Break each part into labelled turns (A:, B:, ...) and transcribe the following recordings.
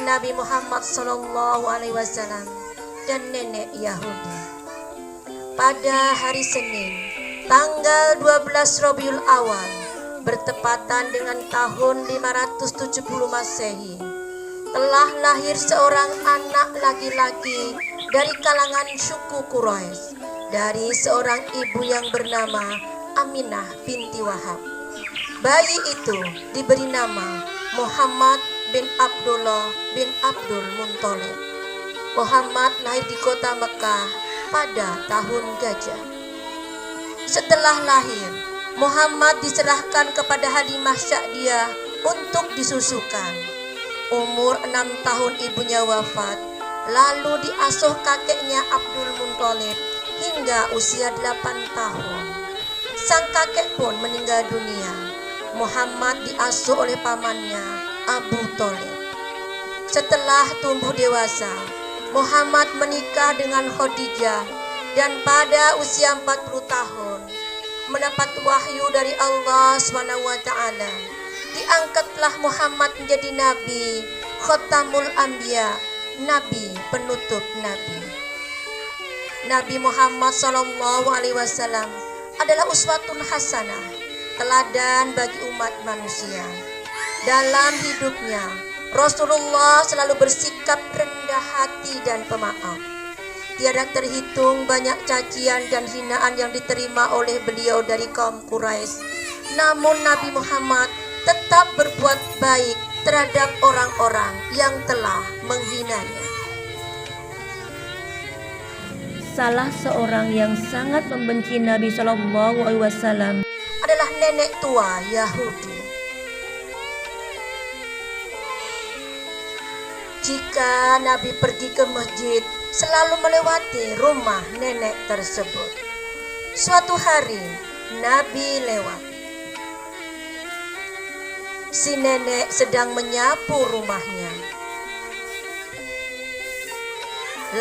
A: Nabi Muhammad SAW dan nenek Yahudi. Pada hari Senin, tanggal 12 Rabiul Awal, bertepatan dengan tahun 570 Masehi, telah lahir seorang anak laki-laki dari kalangan suku Quraisy, dari seorang ibu yang bernama Aminah binti Wahab. Bayi itu diberi nama Muhammad bin Abdullah bin Abdul Muthalib. Muhammad lahir di kota Mekah pada tahun gajah. Setelah lahir, Muhammad diserahkan kepada Halimah Sa'diyah untuk disusukan. Umur 6 tahun ibunya wafat, lalu diasuh kakeknya Abdul Muthalib hingga usia 8 tahun. Sang kakek pun meninggal dunia. Muhammad diasuh oleh pamannya Abu Thalib. Setelah tumbuh dewasa, Muhammad menikah dengan Khadijah dan pada usia 40 tahun mendapat wahyu dari Allah SWT. Diangkatlah Muhammad menjadi nabi, Khatamul Anbiya, nabi penutup nabi. Nabi Muhammad SAW adalah uswatun hasanah, teladan bagi umat manusia. Dalam hidupnya, Rasulullah selalu bersikap rendah hati dan pemaaf. Tiada terhitung banyak cacian dan hinaan yang diterima oleh beliau dari kaum Quraisy. Namun Nabi Muhammad tetap berbuat baik terhadap orang-orang yang telah menghinanya.
B: Salah seorang yang sangat membenci Nabi SAW
A: adalah nenek tua Yahudi. Jika Nabi pergi ke masjid, selalu melewati rumah nenek tersebut. Suatu hari, Nabi lewat. Si nenek sedang menyapu rumahnya.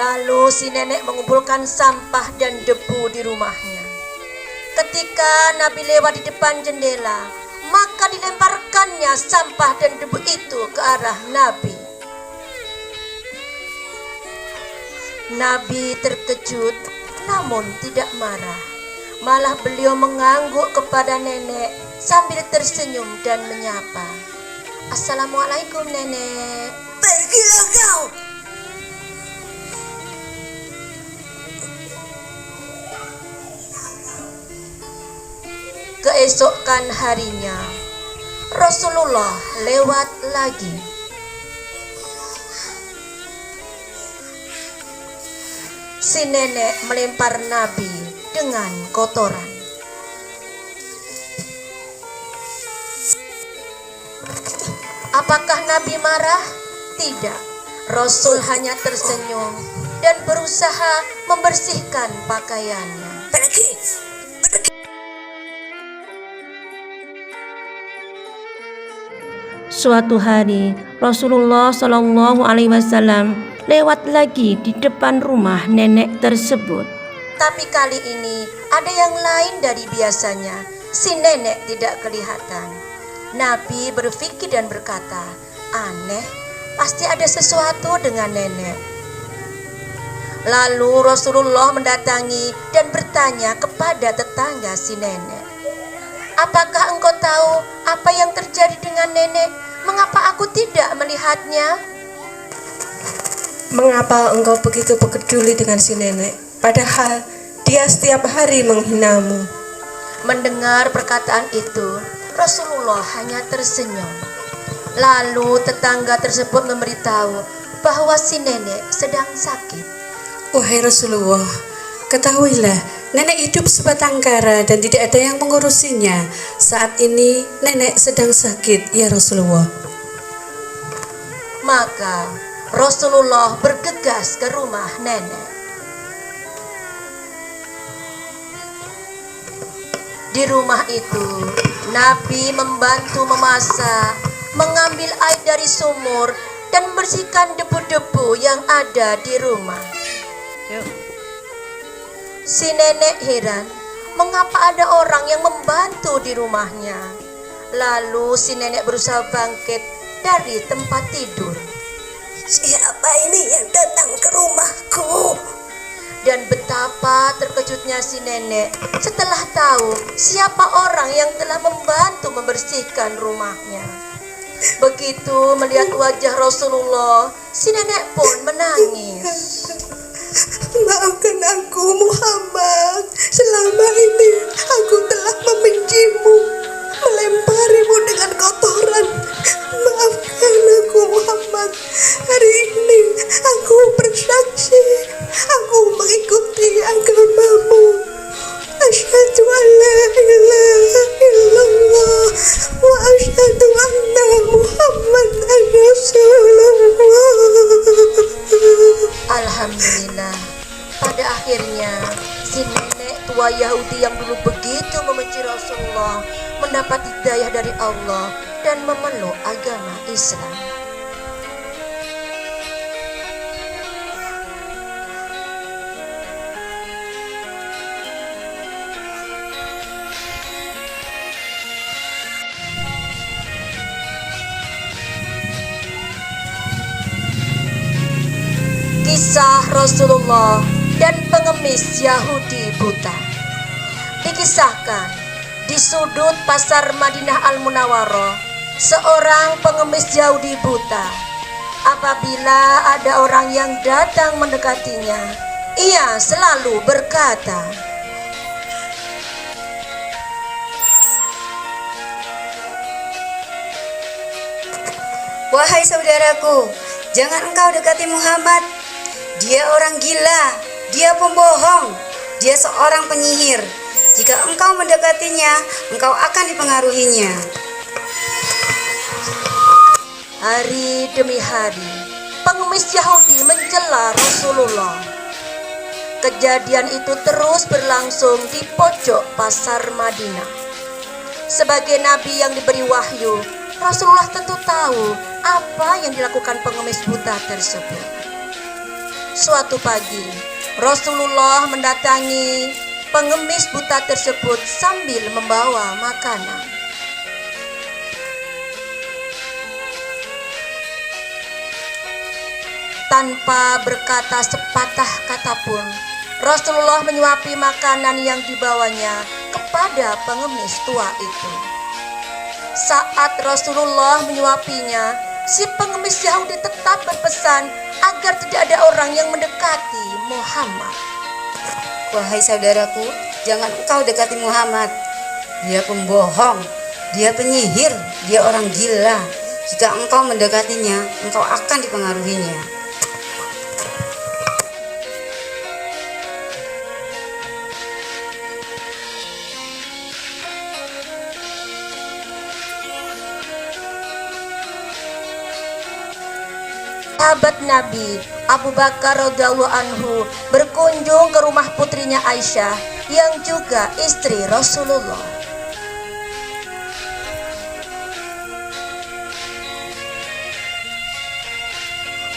A: Lalu si nenek mengumpulkan sampah dan debu di rumahnya. Ketika Nabi lewat di depan jendela, maka dilemparkannya sampah dan debu itu ke arah Nabi. Nabi terkejut namun tidak marah. Malah beliau mengangguk kepada nenek sambil tersenyum dan menyapa. Assalamualaikum nenek.
C: Pergilah kau.
A: Keesokan harinya, Rasulullah lewat lagi. Si nenek melempar Nabi dengan kotoran. Apakah Nabi marah? Tidak. Rasul hanya tersenyum dan berusaha membersihkan pakaiannya.
C: Pergi.
B: Suatu hari Rasulullah SAW lewat lagi di depan rumah nenek tersebut.
A: Tapi kali ini ada yang lain dari biasanya. Si nenek tidak kelihatan. Nabi berpikir dan berkata, aneh, pasti ada sesuatu dengan nenek. Lalu Rasulullah mendatangi dan bertanya kepada tetangga si nenek, apakah engkau tahu apa yang terjadi dengan nenek? Mengapa aku tidak melihatnya?
D: Mengapa engkau begitu peduli dengan si nenek, padahal dia setiap hari menghinamu?
A: Mendengar perkataan itu, Rasulullah hanya tersenyum. Lalu tetangga tersebut memberitahu bahwa si nenek sedang sakit.
D: Wahai Rasulullah, ketahuilah, nenek hidup sebatang kara dan tidak ada yang mengurusinya. Saat ini nenek sedang sakit, ya Rasulullah.
A: Maka Rasulullah bergegas ke rumah nenek. Di rumah itu, Nabi membantu memasak, mengambil air dari sumur, dan membersihkan debu-debu yang ada di rumah. Si nenek heran, mengapa ada orang yang membantu di rumahnya. Lalu si nenek berusaha bangkit dari tempat tidur.
D: Siapa ini yang datang ke rumahku?
A: Dan betapa terkejutnya si nenek setelah tahu siapa orang yang telah membantu membersihkan rumahnya. Begitu melihat wajah Rasulullah, si nenek pun menangis.
D: Maafkan aku Muhammad, selama ini aku telah membencimu, melemparimu dengan kotoran. Maafkan aku Muhammad, hari ini aku bersaksi, aku mengikuti agamamu. Asyhadu an la ilaha illallah wa asyhadu anna Muhammadan Rasulullah.
A: Alhamdulillah, pada akhirnya si nenek tua Yahudi yang dulu begitu membenci Rasulullah mendapat hidayah dari Allah dan memeluk agama Islam. Kisah Rasulullah dan pengemis Yahudi buta. Dikisahkan di sudut pasar Madinah Al-Munawwarah, seorang pengemis Yahudi buta. Apabila ada orang yang datang mendekatinya, ia selalu berkata,
C: "Wahai saudaraku, jangan engkau dekati Muhammad. Dia orang gila, dia pembohong, dia seorang penyihir. Jika engkau mendekatinya, engkau akan dipengaruhinya."
A: Hari demi hari, pengemis Yahudi mencela Rasulullah. Kejadian itu terus berlangsung di pojok pasar Madinah. Sebagai nabi yang diberi wahyu, Rasulullah tentu tahu apa yang dilakukan pengemis buta tersebut. Suatu pagi, Rasulullah mendatangi pengemis buta tersebut sambil membawa makanan. Tanpa berkata sepatah kata pun, Rasulullah menyuapi makanan yang dibawanya kepada pengemis tua itu. Saat Rasulullah menyuapinya, si pengemis Yahudi tetap berpesan agar tidak ada orang yang mendekati Muhammad.
C: "Wahai saudaraku, jangan engkau dekati Muhammad. Dia pembohong, dia penyihir, dia orang gila. Jika engkau mendekatinya, engkau akan dipengaruhinya."
A: Sahabat Nabi Abu Bakar radhiyallahu anhu berkunjung ke rumah putrinya Aisyah yang juga istri Rasulullah.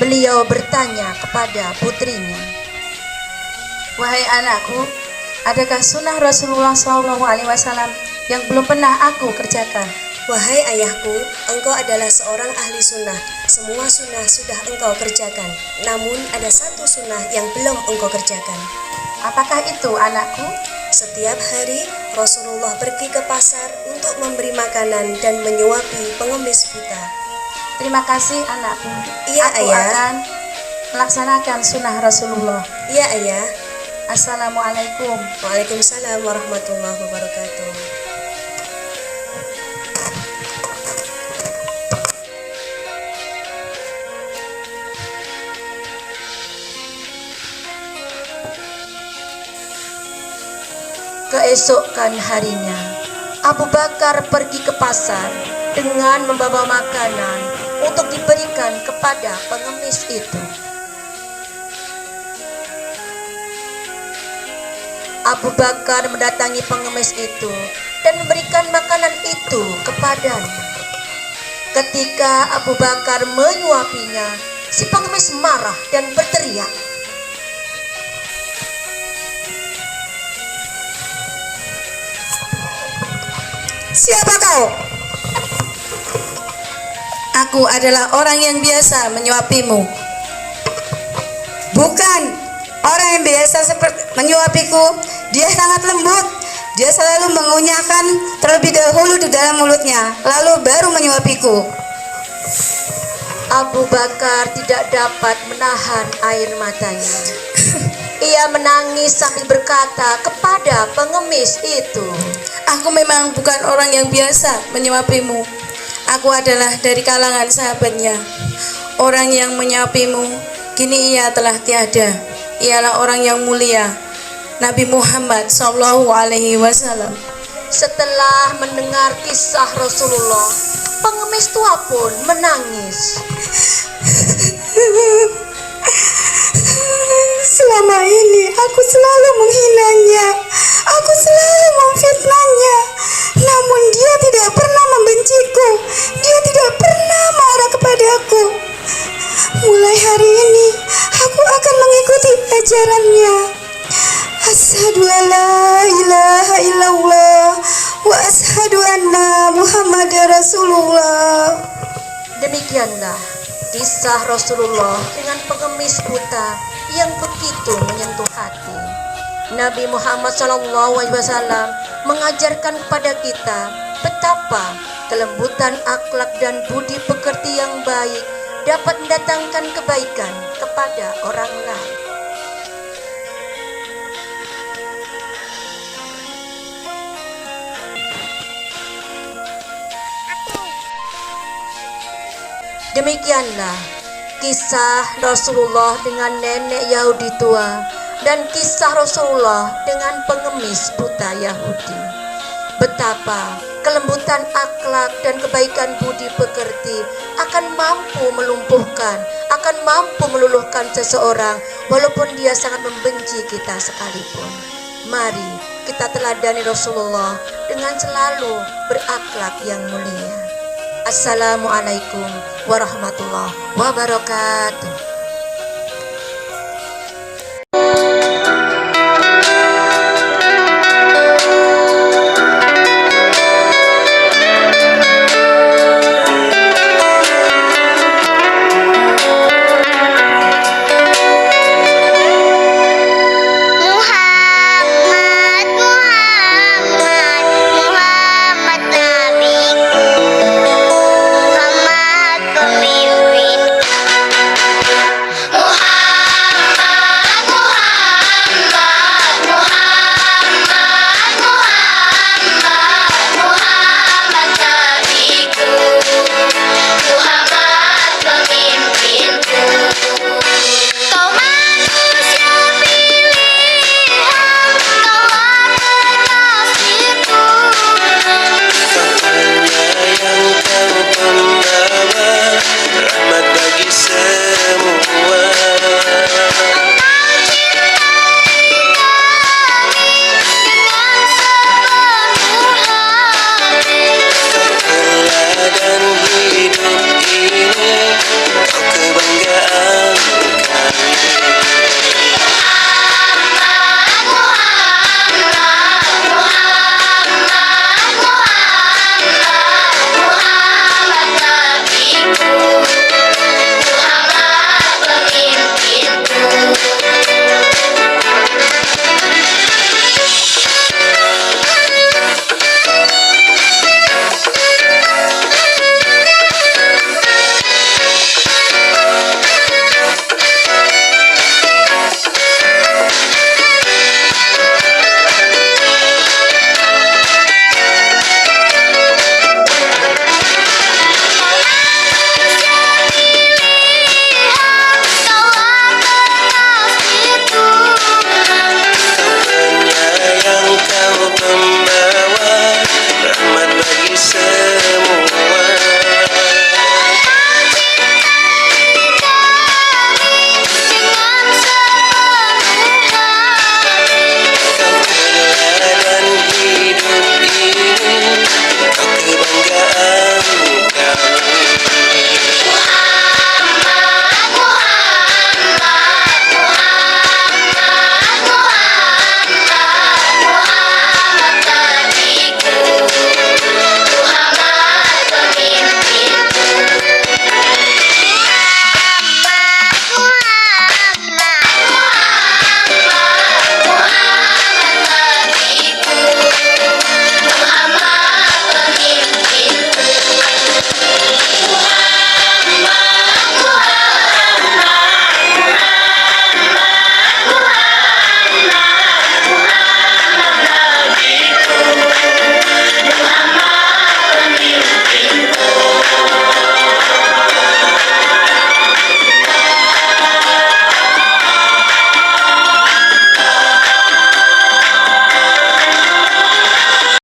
A: Beliau bertanya kepada putrinya,
C: "Wahai anakku, adakah sunnah Rasulullah SAW yang belum pernah aku kerjakan?"
E: Wahai ayahku, engkau adalah seorang ahli sunnah. Semua sunnah sudah engkau kerjakan. Namun ada satu sunnah yang belum engkau kerjakan.
C: "Apakah itu, anakku?"
E: Setiap hari Rasulullah pergi ke pasar untuk memberi makanan dan menyuapi pengemis buta.
C: "Terima kasih, anakku.
E: Iya,
C: Aku
E: Ayah.
C: akan melaksanakan sunnah Rasulullah.
E: Iya ayah.
C: Assalamualaikum."
E: Waalaikumsalam warahmatullahi wabarakatuh.
A: Keesokan harinya, Abu Bakar pergi ke pasar dengan membawa makanan untuk diberikan kepada pengemis itu. Abu Bakar mendatangi pengemis itu dan memberikan makanan itu kepadanya. Ketika Abu Bakar menyuapinya, si pengemis marah dan berteriak,
C: "Siapa kau?" "Aku
D: aku adalah orang yang biasa menyuapimu.
C: Bukan, orang yang biasa seperti menyuapiku, dia sangat lembut. Dia selalu mengunyahkan terlebih dahulu di dalam mulutnya, lalu baru menyuapiku.
A: Abu Bakar tidak dapat menahan air matanya. Ia menangis sambil berkata kepada pengemis itu,
D: Aku memang bukan orang yang biasa menyuapimu. Aku adalah dari kalangan sahabatnya. Orang yang menyuapimu kini ia telah tiada. Ialah orang yang mulia, Nabi Muhammad SAW.
A: setelah mendengar kisah Rasulullah, pengemis tua pun menangis.
C: Selama ini aku selalu menghinanya, aku selalu memfitnahnya. Namun dia tidak pernah membenciku, dia tidak pernah marah kepadaku. Mulai hari ini aku akan mengikuti ajarannya. Asyhadu alla ilaha illallah wa asyhadu anna Muhammadar Rasulullah.
A: Demikianlah kisah Rasulullah dengan pengemis buta yang begitu menyentuh hati. Nabi Muhammad SAW mengajarkan kepada kita betapa kelembutan akhlak dan budi pekerti yang baik dapat mendatangkan kebaikan kepada orang lain. Demikianlah kisah Rasulullah dengan nenek Yahudi tua dan kisah Rasulullah dengan pengemis buta Yahudi. Betapa kelembutan akhlak dan kebaikan budi pekerti akan mampu melumpuhkan, akan mampu meluluhkan seseorang walaupun dia sangat membenci kita sekalipun. Mari kita teladani Rasulullah dengan selalu berakhlak yang mulia. Assalamualaikum warahmatullahi wabarakatuh.